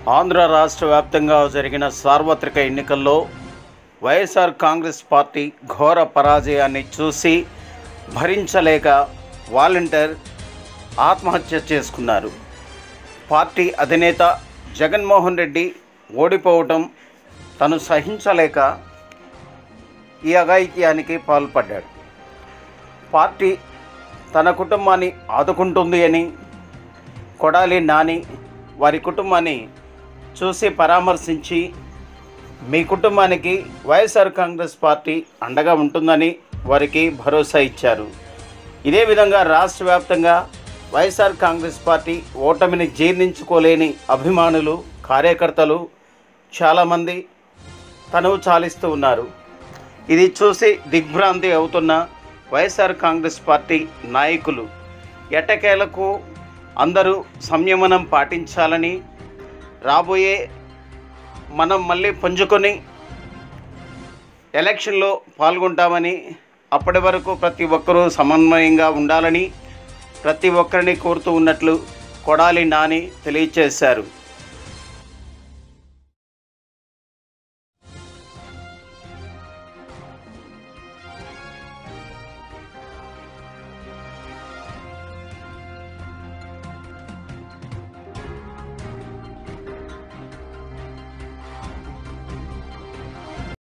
ఆంధ్ర రాష్ట్ర వ్యాప్తంగా జరిగిన సార్వత్రిక ఎన్నికల్లో వైఎస్ఆర్ కాంగ్రెస్ పార్టీ ఘోర పరాజయాన్ని చూసి భరించలేక వాలంటీర్ ఆత్మహత్య చేసుకున్నారు. పార్టీ అధినేత జగన్మోహన్ రెడ్డి ఓడిపోవటం తను సహించలేక ఈ అఘాయిత్యానికి పాల్పడ్డాడు. పార్టీ తన కుటుంబాన్ని ఆదుకుంటుంది అని కొడాలి నాని వారి కుటుంబాన్ని చూసి పరామర్శించి మీ కుటుంబానికి వైఎస్ఆర్ కాంగ్రెస్ పార్టీ అండగా ఉంటుందని వారికి భరోసా ఇచ్చారు. ఇదే విధంగా రాష్ట్ర వ్యాప్తంగా వైఎస్ఆర్ కాంగ్రెస్ పార్టీ ఓటమిని జీర్ణించుకోలేని అభిమానులు, కార్యకర్తలు చాలామంది తనువు చాలిస్తూ ఉన్నారు. ఇది చూసి దిగ్భ్రాంతి అవుతున్న వైఎస్ఆర్ కాంగ్రెస్ పార్టీ నాయకులు ఎట్టకేలకు అందరూ సంయమనం పాటించాలని, రాబోయే మనం మళ్ళీ పుంజుకొని ఎలక్షన్లో పాల్గొంటామని, అప్పటి వరకు ప్రతి ఒక్కరూ సమన్వయంగా ఉండాలని ప్రతి ఒక్కరిని కోరుతూ ఉన్నట్లు కొడాలి నాని తెలియజేశారు.